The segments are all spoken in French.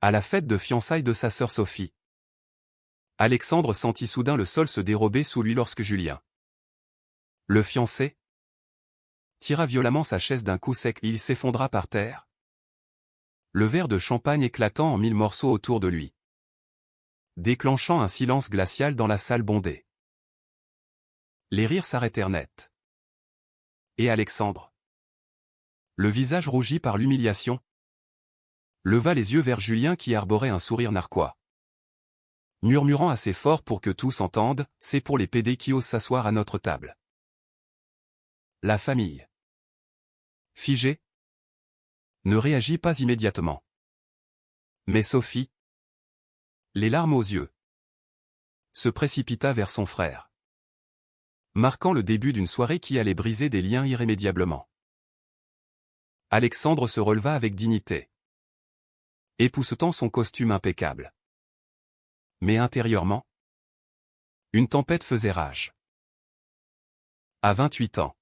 À la fête de fiançailles de sa sœur Sophie. Alexandre sentit soudain le sol se dérober sous lui lorsque Julien, le fiancé, tira violemment sa chaise d'un coup sec et il s'effondra par terre. Le verre de champagne éclatant en 1000 morceaux autour de lui, déclenchant un silence glacial dans la salle bondée. Les rires s'arrêtèrent net. Et Alexandre, le visage rougi par l'humiliation, leva les yeux vers Julien qui arborait un sourire narquois, murmurant assez fort pour que tous entendent, « C'est pour les pédés qui osent s'asseoir à notre table. » La famille, figée, ne réagit pas immédiatement. Mais Sophie, les larmes aux yeux, se précipita vers son frère, marquant le début d'une soirée qui allait briser des liens irrémédiablement. Alexandre se releva avec dignité, époussetant son costume impeccable. Mais intérieurement, une tempête faisait rage. À 28 ans,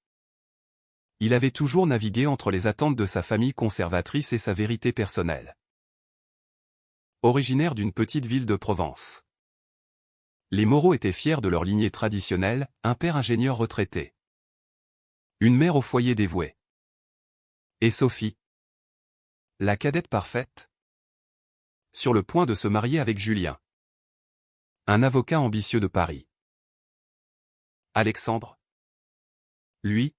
il avait toujours navigué entre les attentes de sa famille conservatrice et sa vérité personnelle. Originaire d'une petite ville de Provence, les Moreau étaient fiers de leur lignée traditionnelle, un père ingénieur retraité, une mère au foyer dévouée. Et Sophie, la cadette parfaite, sur le point de se marier avec Julien, un avocat ambitieux de Paris. Alexandre, lui,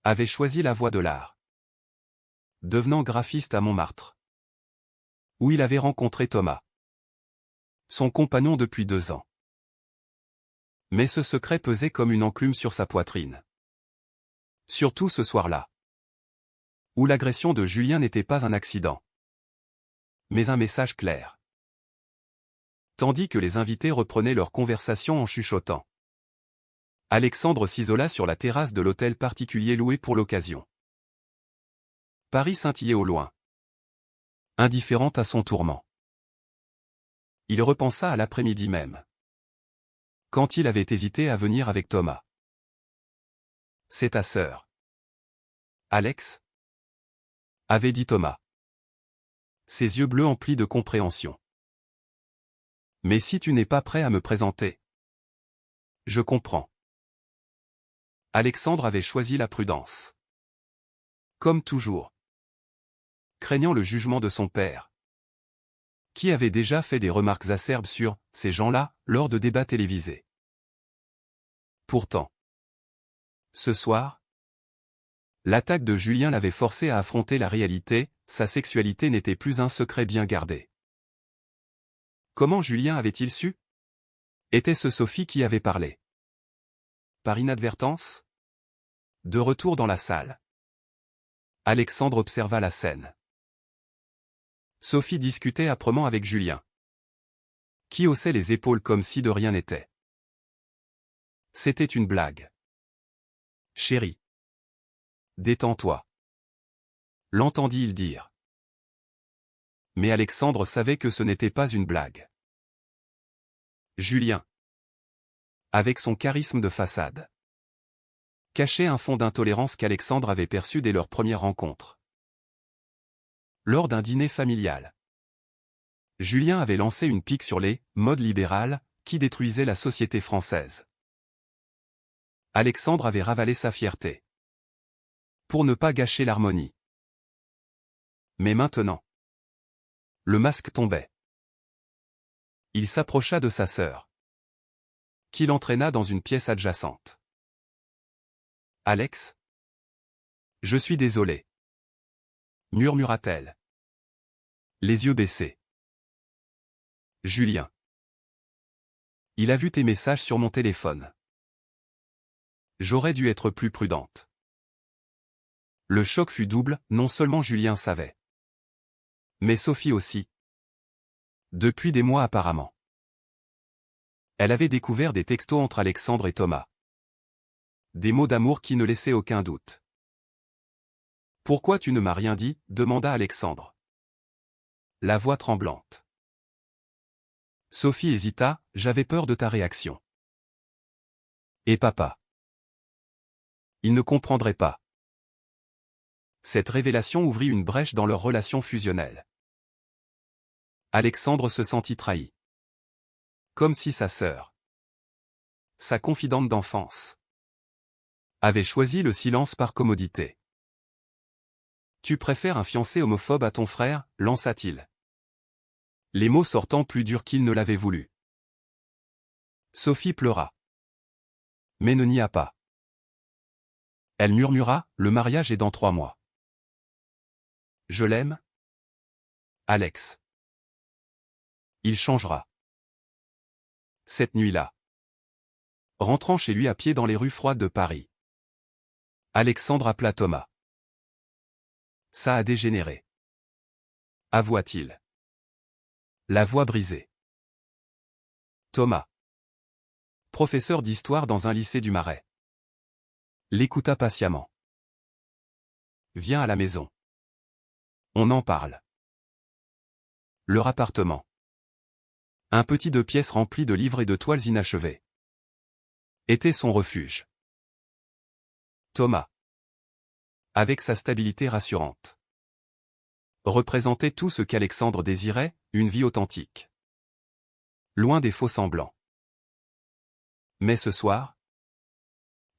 avait choisi la voie de l'art, devenant graphiste à Montmartre, où il avait rencontré Thomas, son compagnon depuis 2 ans. Mais ce secret pesait comme une enclume sur sa poitrine. Surtout ce soir-là, où l'agression de Julien n'était pas un accident, mais un message clair. Tandis que les invités reprenaient leur conversation en chuchotant, Alexandre s'isola sur la terrasse de l'hôtel particulier loué pour l'occasion. Paris scintillait au loin, indifférent à son tourment. Il repensa à l'après-midi même, quand il avait hésité à venir avec Thomas. « C'est ta sœur, Alex ?» avait dit Thomas, ses yeux bleus emplis de compréhension. « Mais si tu n'es pas prêt à me présenter… » »« Je comprends. » Alexandre avait choisi la prudence. Comme toujours, craignant le jugement de son père, qui avait déjà fait des remarques acerbes sur « ces gens-là » lors de débats télévisés. Pourtant, ce soir, l'attaque de Julien l'avait forcé à affronter la réalité, sa sexualité n'était plus un secret bien gardé. Comment Julien avait-il su? Était-ce Sophie qui avait parlé? Par inadvertance? De retour dans la salle, Alexandre observa la scène. Sophie discutait âprement avec Julien, qui haussait les épaules comme si de rien n'était. C'était une blague. Chérie, détends-toi, l'entendit-il dire. Mais Alexandre savait que ce n'était pas une blague. Julien, avec son charisme de façade, cachait un fond d'intolérance qu'Alexandre avait perçu dès leur première rencontre. Lors d'un dîner familial, Julien avait lancé une pique sur les « modes libérales » qui détruisaient la société française. Alexandre avait ravalé sa fierté, pour ne pas gâcher l'harmonie. Mais maintenant, le masque tombait. Il s'approcha de sa sœur, qui l'entraîna dans une pièce adjacente. « Alex ? Je suis désolé, » murmura-t-elle, les yeux baissés. « Julien. Il a vu tes messages sur mon téléphone. J'aurais dû être plus prudente. » Le choc fut double, non seulement Julien savait, mais Sophie aussi. Depuis des mois apparemment. Elle avait découvert des textos entre Alexandre et Thomas. Des mots d'amour qui ne laissaient aucun doute. « Pourquoi tu ne m'as rien dit ?» demanda Alexandre, la voix tremblante. Sophie hésita, « J'avais peur de ta réaction. » Et papa? Il ne comprendrait pas. Cette révélation ouvrit une brèche dans leur relation fusionnelle. Alexandre se sentit trahi. Comme si sa sœur, sa confidente d'enfance, avait choisi le silence par commodité. Tu préfères un fiancé homophobe à ton frère, lança-t-il. Les mots sortant plus durs qu'il ne l'avait voulu. Sophie pleura. Mais ne nia pas. Elle murmura, le mariage est dans 3 mois. Je l'aime, Alex. Il changera. Cette nuit-là, rentrant chez lui à pied dans les rues froides de Paris, Alexandre appela Thomas. Ça a dégénéré, avoua-t-il. La voix brisée. Thomas, professeur d'histoire dans un lycée du Marais, l'écouta patiemment. Viens à la maison. On en parle. Leur appartement. Un petit 2 pièces rempli de livres et de toiles inachevées, était son refuge. Thomas, avec sa stabilité rassurante, représentait tout ce qu'Alexandre désirait, une vie authentique. Loin des faux-semblants. Mais ce soir,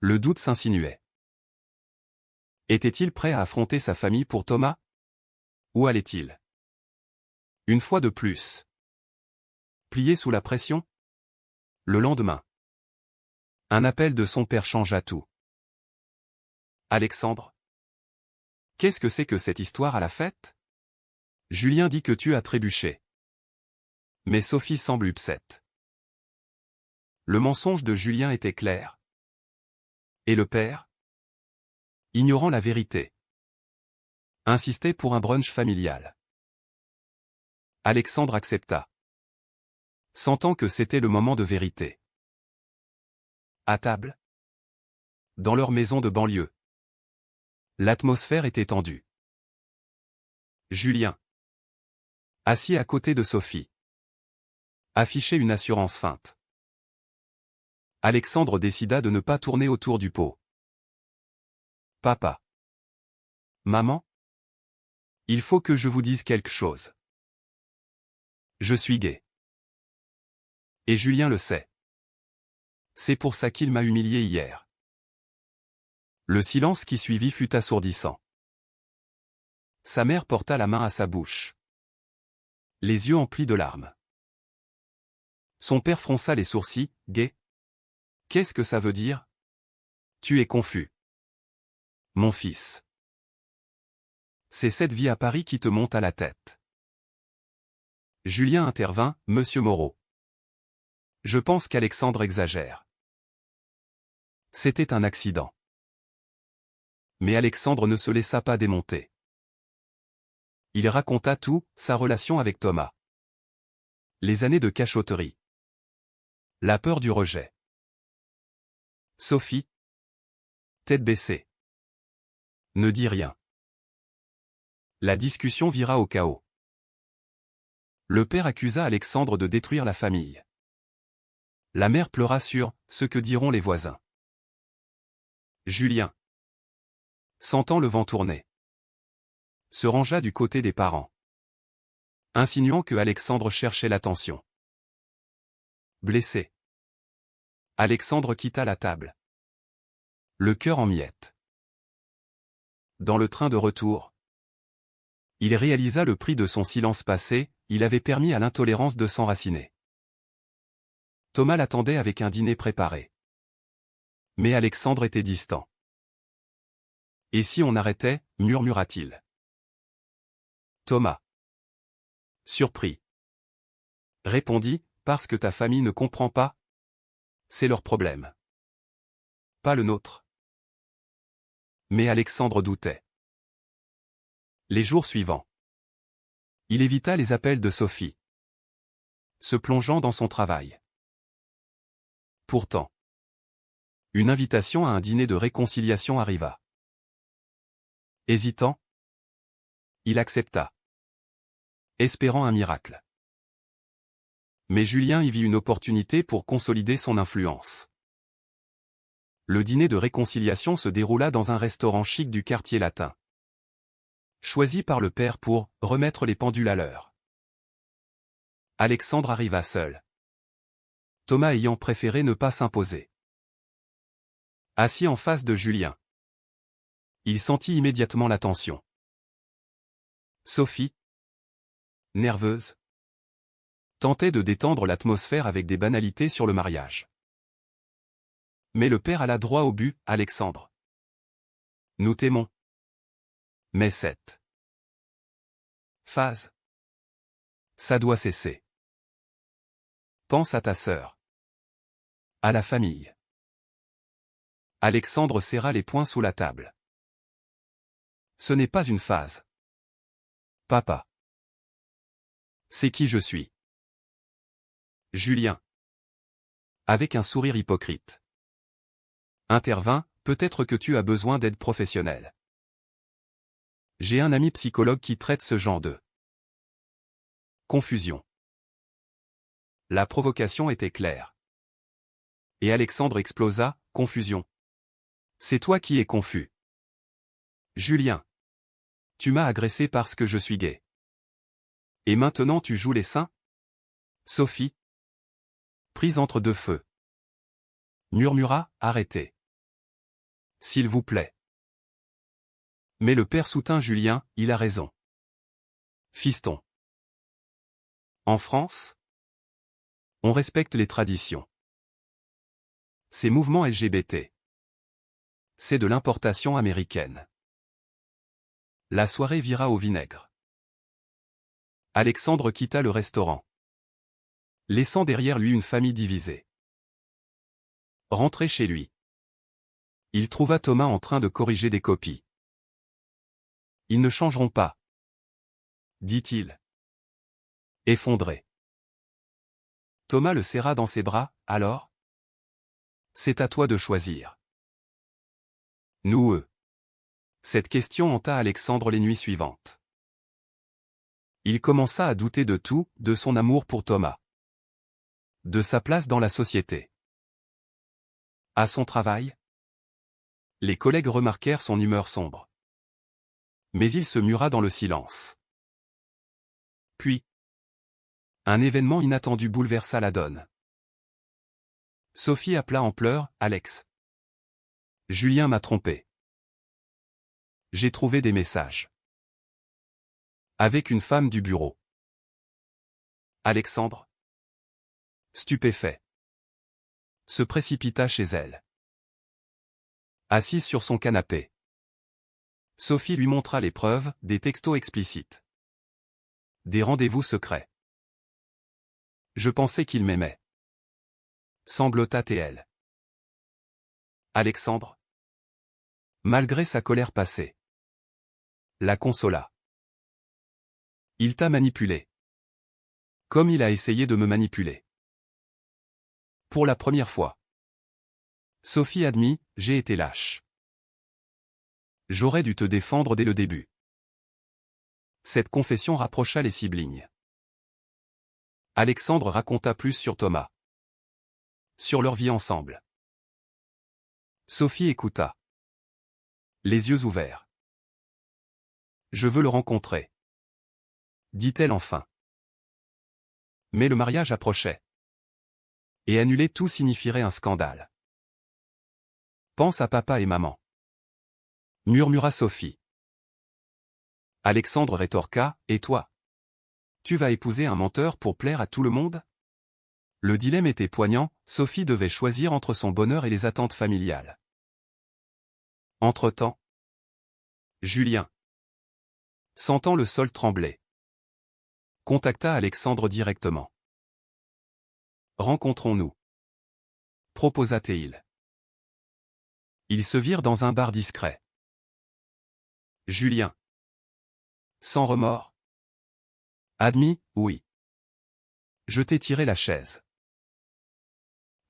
le doute s'insinuait. Était-il prêt à affronter sa famille pour Thomas? Où allait-il, une fois de plus, plié sous la pression? Le lendemain, un appel de son père changea tout. Alexandre, qu'est-ce que c'est que cette histoire à la fête? Julien dit que tu as trébuché. Mais Sophie semble upset. Le mensonge de Julien était clair. Et le père, ignorant la vérité, insistait pour un brunch familial. Alexandre accepta, sentant que c'était le moment de vérité. À table, dans leur maison de banlieue, l'atmosphère était tendue. Julien, assis à côté de Sophie, affichait une assurance feinte. Alexandre décida de ne pas tourner autour du pot. Papa. Maman. Il faut que je vous dise quelque chose. Je suis gay. Et Julien le sait. C'est pour ça qu'il m'a humilié hier. Le silence qui suivit fut assourdissant. Sa mère porta la main à sa bouche, les yeux emplis de larmes. Son père fronça les sourcils, gay. Qu'est-ce que ça veut dire? Tu es confus. Mon fils. C'est cette vie à Paris qui te monte à la tête. Julien intervint, Monsieur Moreau. Je pense qu'Alexandre exagère. C'était un accident. Mais Alexandre ne se laissa pas démonter. Il raconta tout, sa relation avec Thomas. Les années de cachotterie. La peur du rejet. Sophie, tête baissée, ne dit rien. La discussion vira au chaos. Le père accusa Alexandre de détruire la famille. La mère pleura sur « ce que diront les voisins ». Julien, sentant le vent tourner, se rangea du côté des parents, insinuant que Alexandre cherchait l'attention. Blessé, Alexandre quitta la table, le cœur en miettes. Dans le train de retour, il réalisa le prix de son silence passé, il avait permis à l'intolérance de s'enraciner. Thomas l'attendait avec un dîner préparé. Mais Alexandre était distant. Et si on arrêtait, murmura-t-il. Thomas, surpris, répondit, parce que ta famille ne comprend pas. C'est leur problème. Pas le nôtre. Mais Alexandre doutait. Les jours suivants, il évita les appels de Sophie, se plongeant dans son travail. Pourtant, une invitation à un dîner de réconciliation arriva. Hésitant, il accepta, espérant un miracle. Mais Julien y vit une opportunité pour consolider son influence. Le dîner de réconciliation se déroula dans un restaurant chic du quartier latin, choisi par le père pour remettre les pendules à l'heure. Alexandre arriva seul. Thomas ayant préféré ne pas s'imposer. Assis en face de Julien. Il sentit immédiatement la tension. Sophie, nerveuse, tentait de détendre l'atmosphère avec des banalités sur le mariage. Mais le père alla droit au but, Alexandre. Nous t'aimons. Mais cette phase, ça doit cesser. Pense à ta sœur. À la famille. Alexandre serra les poings sous la table. Ce n'est pas une phase. Papa. C'est qui je suis. Julien. Avec un sourire hypocrite. Intervint, peut-être que tu as besoin d'aide professionnelle. J'ai un ami psychologue qui traite ce genre de confusion. La provocation était claire. Et Alexandre explosa, confusion. C'est toi qui es confus. Julien. Tu m'as agressé parce que je suis gay. Et maintenant tu joues les saints? Sophie. Prise entre deux feux. Murmura, arrêtez. S'il vous plaît. Mais le père soutint Julien, il a raison. Fiston. En France, on respecte les traditions. Ces mouvements LGBT, c'est de l'importation américaine. La soirée vira au vinaigre. Alexandre quitta le restaurant, laissant derrière lui une famille divisée. Rentré chez lui, il trouva Thomas en train de corriger des copies. Ils ne changeront pas, dit-il. Effondré. Thomas le serra dans ses bras, alors? C'est à toi de choisir. Nous eux. Cette question hanta Alexandre les nuits suivantes. Il commença à douter de tout, de son amour pour Thomas. De sa place dans la société. À son travail, les collègues remarquèrent son humeur sombre. Mais il se mura dans le silence. Puis, un événement inattendu bouleversa la donne. Sophie appela en pleurs, Alex. Julien m'a trompé. J'ai trouvé des messages. Avec une femme du bureau. Alexandre, stupéfait, se précipita chez elle. Assise sur son canapé, Sophie lui montra les preuves, des textos explicites. Des rendez-vous secrets. Je pensais qu'il m'aimait. Sanglota-t-elle. Alexandre, malgré sa colère passée, la consola. Il t'a manipulé. Comme il a essayé de me manipuler. Pour la première fois. Sophie admit, j'ai été lâche. J'aurais dû te défendre dès le début. Cette confession rapprocha les siblings. Alexandre raconta plus sur Thomas. Sur leur vie ensemble. Sophie écouta. Les yeux ouverts. Je veux le rencontrer. Dit-elle enfin. Mais le mariage approchait. Et annuler tout signifierait un scandale. Pense à papa et maman. Murmura Sophie. Alexandre rétorqua, et toi? Tu vas épouser un menteur pour plaire à tout le monde? Le dilemme était poignant, Sophie devait choisir entre son bonheur et les attentes familiales. Entre-temps, Julien, sentant le sol trembler, contacta Alexandre directement. Rencontrons-nous, proposa-t-il. Ils se virent dans un bar discret. Julien, sans remords. Admis, oui. Je t'ai tiré la chaise.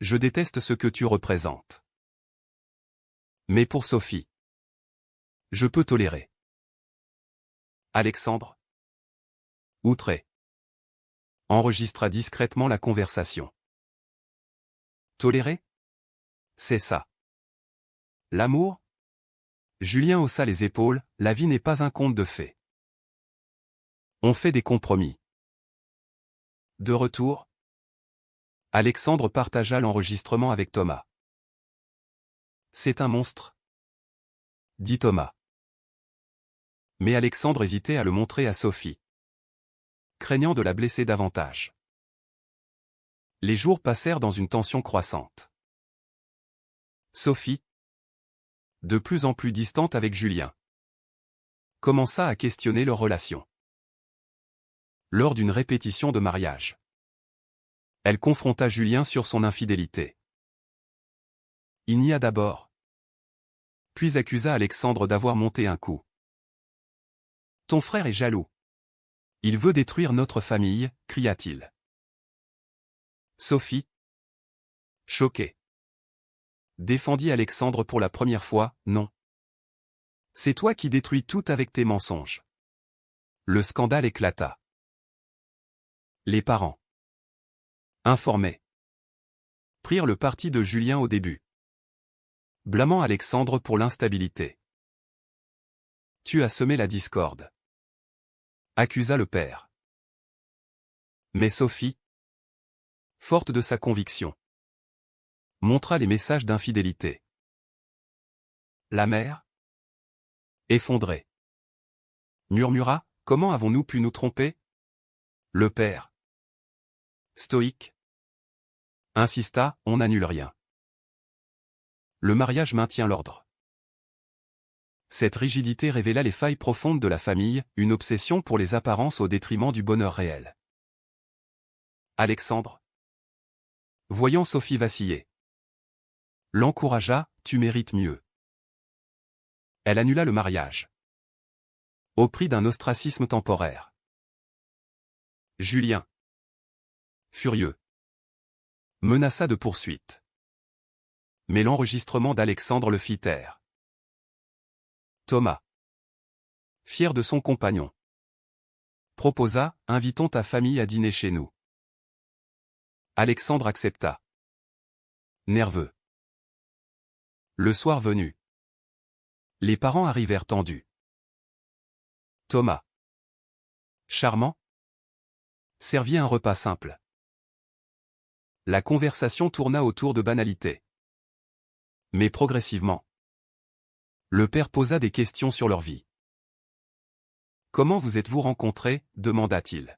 Je déteste ce que tu représentes. Mais pour Sophie, je peux tolérer. Alexandre, outré, enregistra discrètement la conversation. Tolérer? C'est ça. L'amour? Julien haussa les épaules, la vie n'est pas un conte de fées. On fait des compromis. De retour, Alexandre partagea l'enregistrement avec Thomas. C'est un monstre, dit Thomas. Mais Alexandre hésitait à le montrer à Sophie, craignant de la blesser davantage. Les jours passèrent dans une tension croissante. Sophie, de plus en plus distante avec Julien, commença à questionner leur relation. Lors d'une répétition de mariage, elle confronta Julien sur son infidélité. Il nia d'abord, puis accusa Alexandre d'avoir monté un coup. « Ton frère est jaloux. Il veut détruire notre famille, » cria-t-il. Sophie, choquée, défendit Alexandre pour la première fois. « Non. C'est toi qui détruis tout avec tes mensonges. » Le scandale éclata. Les parents, informés, prirent le parti de Julien au début, blâmant Alexandre pour l'instabilité. « Tu as semé la discorde », accusa le père. Mais Sophie, forte de sa conviction, montra les messages d'infidélité. La mère, effondrée, murmura « Comment avons-nous pu nous tromper ?» Le père, stoïque, insista « On n'annule rien. Le mariage maintient l'ordre. » Cette rigidité révéla les failles profondes de la famille, une obsession pour les apparences au détriment du bonheur réel. Alexandre, voyant Sophie vaciller, l'encouragea « Tu mérites mieux. » Elle annula le mariage, au prix d'un ostracisme temporaire. Julien, furieux, menaça de poursuite. Mais l'enregistrement d'Alexandre le fit taire. Thomas, fier de son compagnon, proposa « Invitons ta famille à dîner chez nous. » Alexandre accepta, nerveux. Le soir venu, les parents arrivèrent tendus. Thomas, charmant, servit un repas simple. La conversation tourna autour de banalités. Mais progressivement, le père posa des questions sur leur vie. « Comment vous êtes-vous rencontrés » demanda-t-il.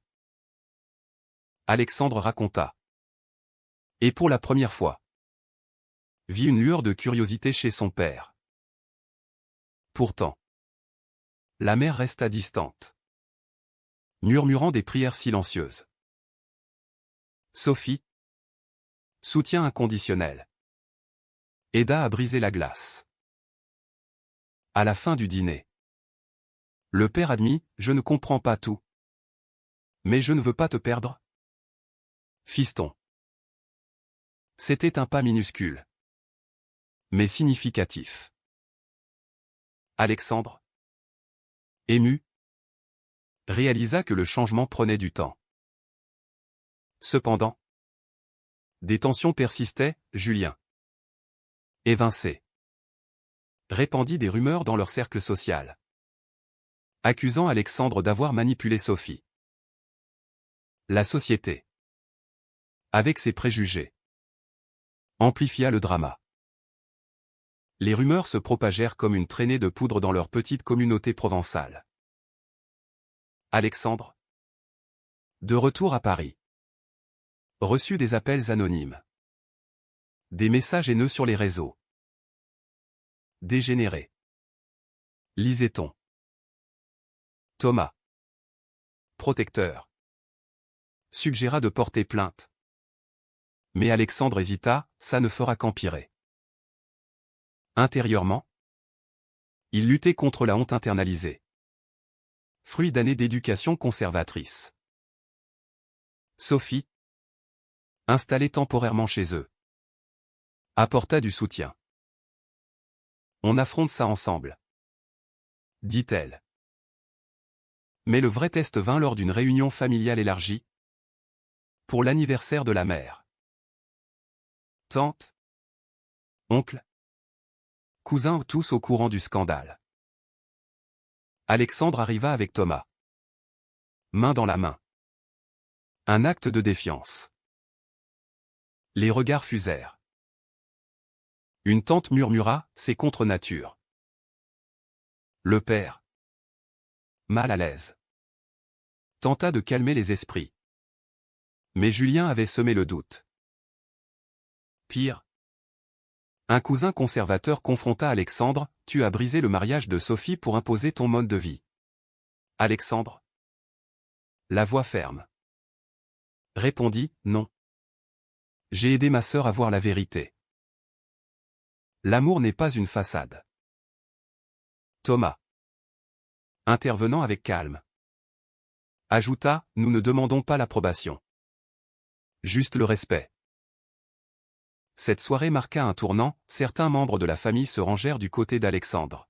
Alexandre raconta. Et pour la première fois, vit une lueur de curiosité chez son père. Pourtant, la mère resta distante, murmurant des prières silencieuses. Sophie, soutien inconditionnel, aida à briser la glace. À la fin du dîner, le père admit « Je ne comprends pas tout. Mais je ne veux pas te perdre. Fiston. » C'était un pas minuscule, mais significatif. Alexandre, ému, réalisa que le changement prenait du temps. Cependant, des tensions persistaient. Julien, évincé, répandit des rumeurs dans leur cercle social, accusant Alexandre d'avoir manipulé Sophie. La société, avec ses préjugés, amplifia le drama. Les rumeurs se propagèrent comme une traînée de poudre dans leur petite communauté provençale. Alexandre, de retour à Paris, reçut des appels anonymes, des messages haineux sur les réseaux. Dégénéré, lisait-on. Thomas, protecteur, suggéra de porter plainte. Mais Alexandre hésita, ça ne fera qu'empirer. Intérieurement, il luttait contre la honte internalisée, fruit d'années d'éducation conservatrice. Sophie, installée temporairement chez eux, apporta du soutien. On affronte ça ensemble, dit-elle. Mais le vrai test vint lors d'une réunion familiale élargie, pour l'anniversaire de la mère. Tante, oncle, cousins tous au courant du scandale. Alexandre arriva avec Thomas, main dans la main. Un acte de défiance. Les regards fusèrent. Une tante murmura, c'est contre nature. Le père, mal à l'aise, tenta de calmer les esprits. Mais Julien avait semé le doute. Pire, un cousin conservateur confronta Alexandre, tu as brisé le mariage de Sophie pour imposer ton mode de vie. Alexandre, la voix ferme, répondit, non. J'ai aidé ma sœur à voir la vérité. L'amour n'est pas une façade. Thomas, intervenant avec calme, ajouta, nous ne demandons pas l'approbation. Juste le respect. Cette soirée marqua un tournant, certains membres de la famille se rangèrent du côté d'Alexandre,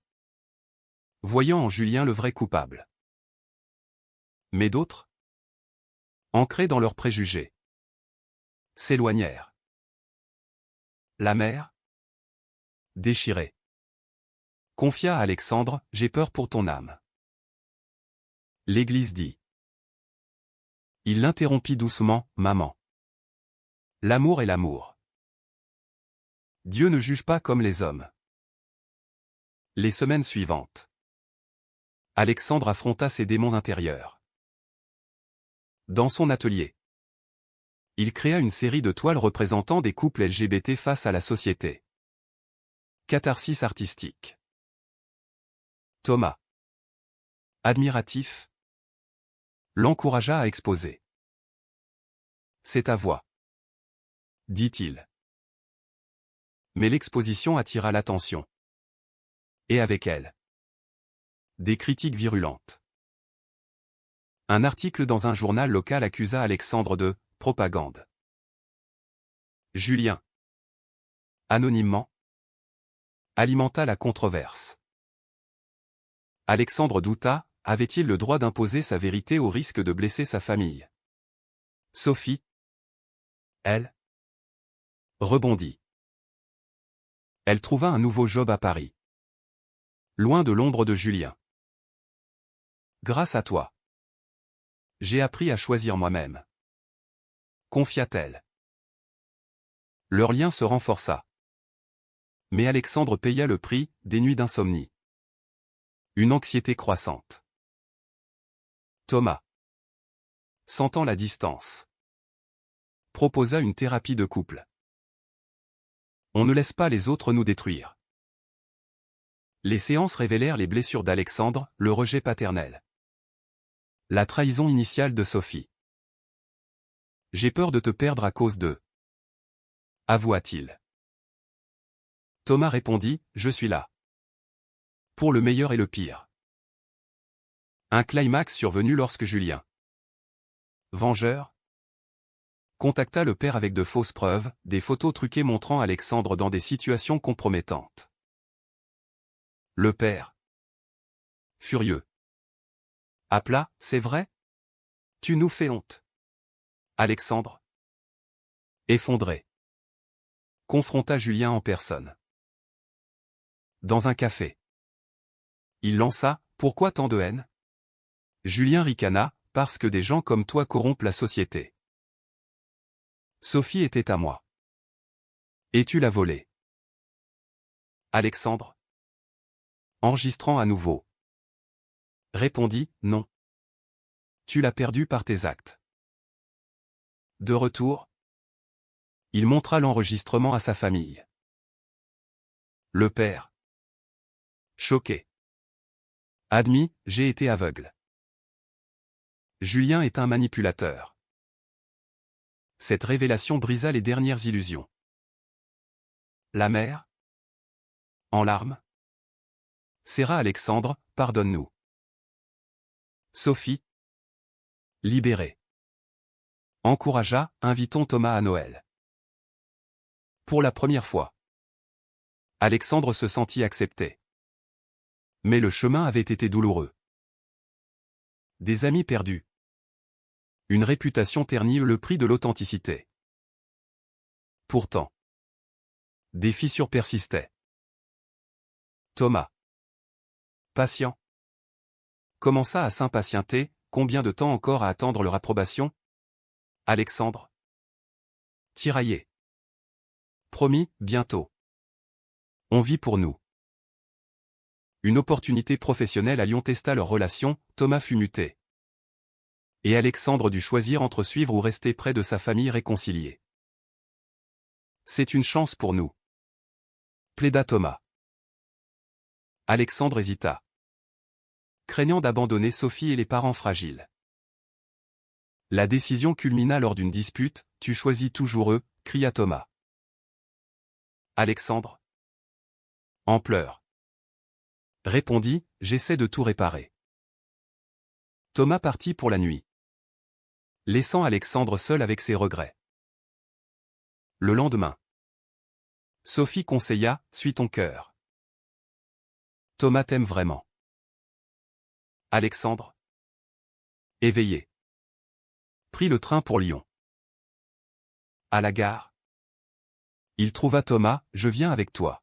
voyant en Julien le vrai coupable. Mais d'autres, ancrés dans leurs préjugés, s'éloignèrent. La mère, déchirée, confia à Alexandre, j'ai peur pour ton âme. L'Église dit. Il l'interrompit doucement, maman. L'amour est l'amour. Dieu ne juge pas comme les hommes. Les semaines suivantes, Alexandre affronta ses démons intérieurs. Dans son atelier, il créa une série de toiles représentant des couples LGBT face à la société. Catharsis artistique. Thomas, admiratif, l'encouragea à exposer. C'est ta voix, dit-il. Mais l'exposition attira l'attention. Et avec elle, des critiques virulentes. Un article dans un journal local accusa Alexandre de « propagande ». Julien, anonymement, alimenta la controverse. Alexandre douta, avait-il le droit d'imposer sa vérité au risque de blesser sa famille? Sophie, elle, rebondit. Elle trouva un nouveau job à Paris, loin de l'ombre de Julien. Grâce à toi, j'ai appris à choisir moi-même, confia-t-elle. Leur lien se renforça. Mais Alexandre paya le prix, des nuits d'insomnie. Une anxiété croissante. Thomas, sentant la distance, proposa une thérapie de couple. On ne laisse pas les autres nous détruire. Les séances révélèrent les blessures d'Alexandre, le rejet paternel. La trahison initiale de Sophie. J'ai peur de te perdre à cause d'eux, avoua-t-il. Thomas répondit, je suis là. Pour le meilleur et le pire. Un climax survenu lorsque Julien, vengeur, contacta le père avec de fausses preuves, des photos truquées montrant Alexandre dans des situations compromettantes. Le père, furieux, appela, c'est vrai? Tu nous fais honte. Alexandre, effondré, confronta Julien en personne. Dans un café, il lança, pourquoi tant de haine? Julien ricana, parce que des gens comme toi corrompent la société. Sophie était à moi. Et tu l'as volée. Alexandre, enregistrant à nouveau, répondit, non. Tu l'as perdue par tes actes. De retour, il montra l'enregistrement à sa famille. Le père, choqué, admit, j'ai été aveugle. Julien est un manipulateur. Cette révélation brisa les dernières illusions. La mère, en larmes, serra Alexandre, pardonne-nous. Sophie, libérée, encouragea, invitons Thomas à Noël. Pour la première fois, Alexandre se sentit accepté. Mais le chemin avait été douloureux. Des amis perdus. Une réputation ternie, le prix de l'authenticité. Pourtant, des fissures persistaient. Thomas, patient, commença à s'impatienter, combien de temps encore à attendre leur approbation? Alexandre. Tiraillé. Promis, bientôt. On vit pour nous. Une opportunité professionnelle à Lyon testa leur relation, Thomas fut muté. Et Alexandre dut choisir entre suivre ou rester près de sa famille réconciliée. C'est une chance pour nous, plaida Thomas. Alexandre hésita, craignant d'abandonner Sophie et les parents fragiles. La décision culmina lors d'une dispute, « Tu choisis toujours eux », cria Thomas. Alexandre, en pleurs, répondit, « J'essaie de tout réparer ». Thomas partit pour la nuit, laissant Alexandre seul avec ses regrets. Le lendemain, Sophie conseilla, « Suis ton cœur. Thomas t'aime vraiment. » Alexandre, éveillé, prit le train pour Lyon. À la gare, il trouva Thomas, « Je viens avec toi. »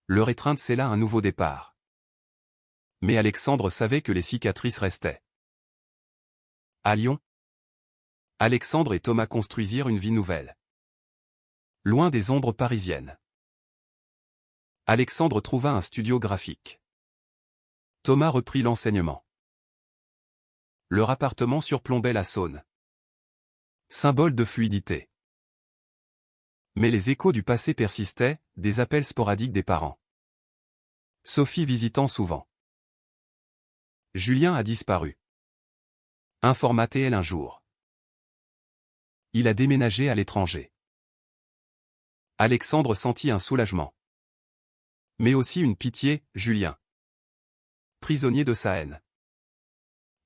Leur étreinte scella un nouveau départ. Mais Alexandre savait que les cicatrices restaient. À Lyon, Alexandre et Thomas construisirent une vie nouvelle. Loin des ombres parisiennes. Alexandre trouva un studio graphique. Thomas reprit l'enseignement. Leur appartement surplombait la Saône. Symbole de fluidité. Mais les échos du passé persistaient, des appels sporadiques des parents. Sophie visitant souvent. Julien a disparu. Informa TL un jour. Il a déménagé à l'étranger. Alexandre sentit un soulagement. Mais aussi une pitié, Julien, prisonnier de sa haine,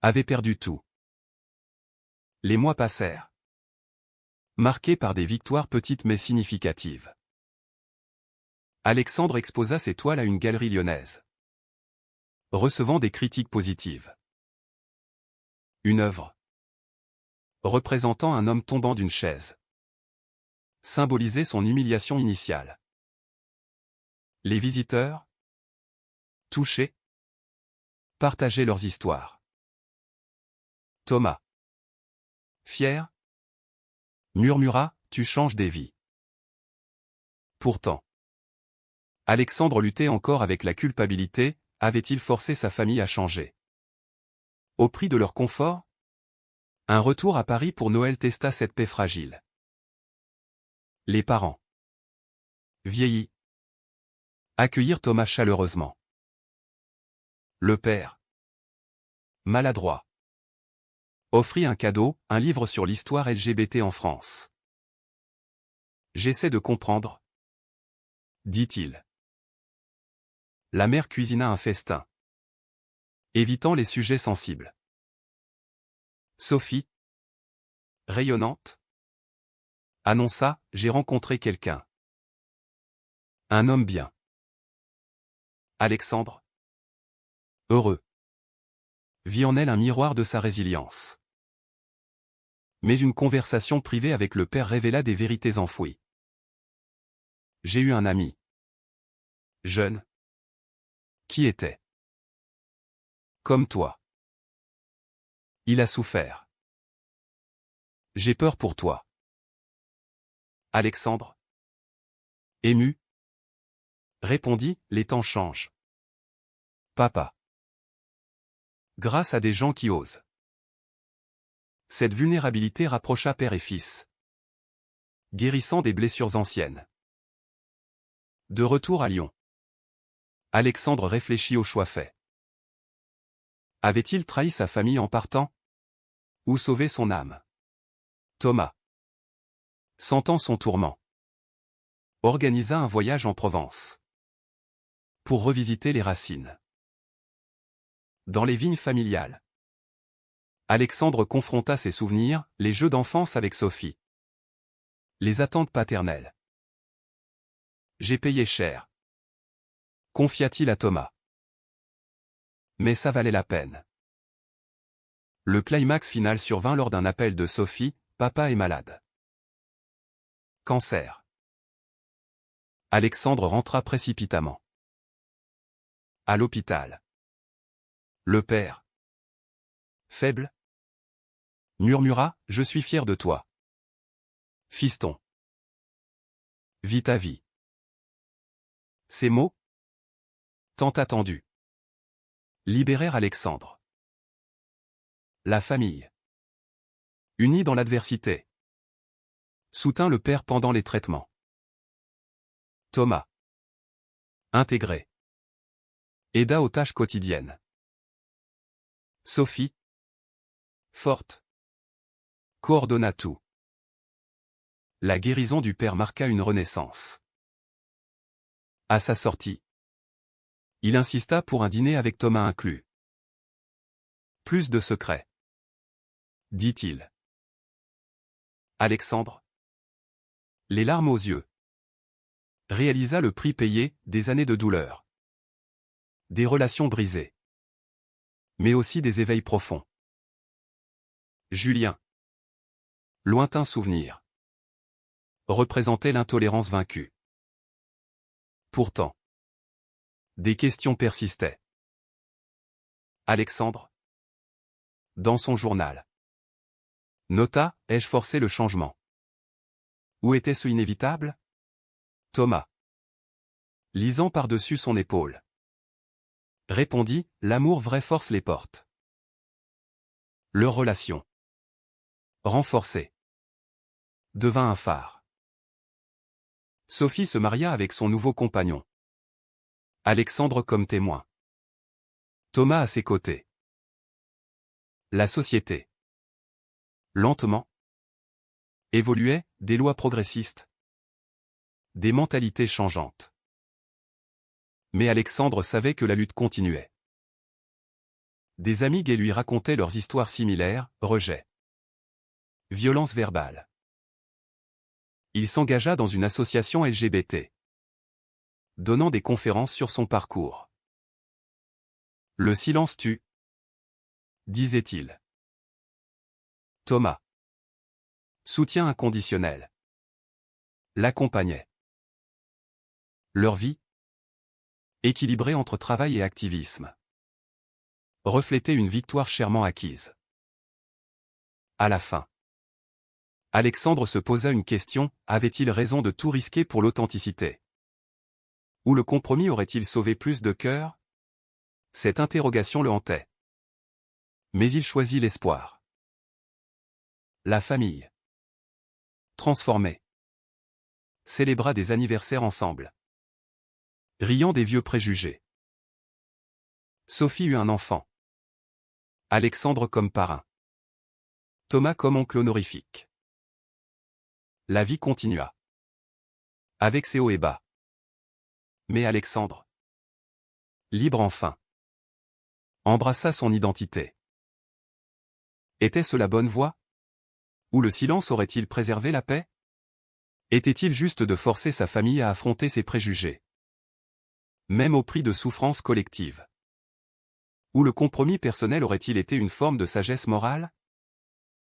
avait perdu tout. Les mois passèrent, marqués par des victoires petites mais significatives. Alexandre exposa ses toiles à une galerie lyonnaise, recevant des critiques positives. Une œuvre représentant un homme tombant d'une chaise symbolisait son humiliation initiale. Les visiteurs, touchés, partageaient leurs histoires. Thomas, fier, murmura, « Tu changes des vies. » Pourtant, Alexandre luttait encore avec la culpabilité, avait-il forcé sa famille à changer? Au prix de leur confort? Un retour à Paris pour Noël testa cette paix fragile. Les parents, vieillis, accueillirent Thomas chaleureusement. Le père, maladroit, offrit un cadeau, un livre sur l'histoire LGBT en France. « J'essaie de comprendre, » dit-il. La mère cuisina un festin, évitant les sujets sensibles. Sophie, rayonnante, annonça, « J'ai rencontré quelqu'un. Un homme bien. » Alexandre, heureux, vit en elle un miroir de sa résilience. Mais une conversation privée avec le père révéla des vérités enfouies. « J'ai eu un ami. Jeune. Qui était comme toi. Il a souffert. J'ai peur pour toi. » Alexandre, ému, répondit, « Les temps changent. Papa. Grâce à des gens qui osent. » Cette vulnérabilité rapprocha père et fils, guérissant des blessures anciennes. De retour à Lyon, Alexandre réfléchit au choix fait. Avait-il trahi sa famille en partant? Ou sauvé son âme? Thomas, sentant son tourment, organisa un voyage en Provence pour revisiter les racines. Dans les vignes familiales, Alexandre confronta ses souvenirs, les jeux d'enfance avec Sophie, les attentes paternelles. « J'ai payé cher, » confia-t-il à Thomas. Mais ça valait la peine. Le climax final survint lors d'un appel de Sophie, « Papa est malade. Cancer. » Alexandre rentra précipitamment. À l'hôpital. Le père, faible, Murmura, je suis fier de toi. Fiston. Vis ta vie. Ces mots, tant attendus, libérèrent Alexandre. La famille, unie dans l'adversité, soutint le père pendant les traitements. Thomas, intégré, aida aux tâches quotidiennes. Sophie, forte, coordonna tout. La guérison du père marqua une renaissance. À sa sortie, il insista pour un dîner avec Thomas inclus. Plus de secrets, dit-il. Alexandre, les larmes aux yeux, réalisa le prix payé des années de douleur. Des relations brisées, mais aussi des éveils profonds. Julien, lointain souvenir, représentait l'intolérance vaincue. Pourtant, des questions persistaient. Alexandre, dans son journal, nota, ai-je forcé le changement? Ou était-ce inévitable? Thomas, lisant par-dessus son épaule, répondit, l'amour vrai force les portes. Leur relation, renforcée, devint un phare. Sophie se maria avec son nouveau compagnon. Alexandre comme témoin. Thomas à ses côtés. La société, lentement, évoluait, des lois progressistes, des mentalités changeantes. Mais Alexandre savait que la lutte continuait. Des amis gays lui racontaient leurs histoires similaires, rejet, violence verbale. Il s'engagea dans une association LGBT, donnant des conférences sur son parcours. Le silence tue, disait-il. Thomas, soutien inconditionnel, l'accompagnait. Leur vie, équilibrée entre travail et activisme, reflétait une victoire chèrement acquise. À la fin, Alexandre se posa une question, avait-il raison de tout risquer pour l'authenticité? Ou le compromis aurait-il sauvé plus de cœurs? Cette interrogation le hantait. Mais il choisit l'espoir. La famille, transformée, célébra des anniversaires ensemble, riant des vieux préjugés. Sophie eut un enfant. Alexandre comme parrain. Thomas comme oncle honorifique. La vie continua. Avec ses hauts et bas. Mais Alexandre, libre enfin, embrassa son identité. Était-ce la bonne voie? Ou le silence aurait-il préservé la paix? Était-il juste de forcer sa famille à affronter ses préjugés? Même au prix de souffrances collectives. Ou le compromis personnel aurait-il été une forme de sagesse morale?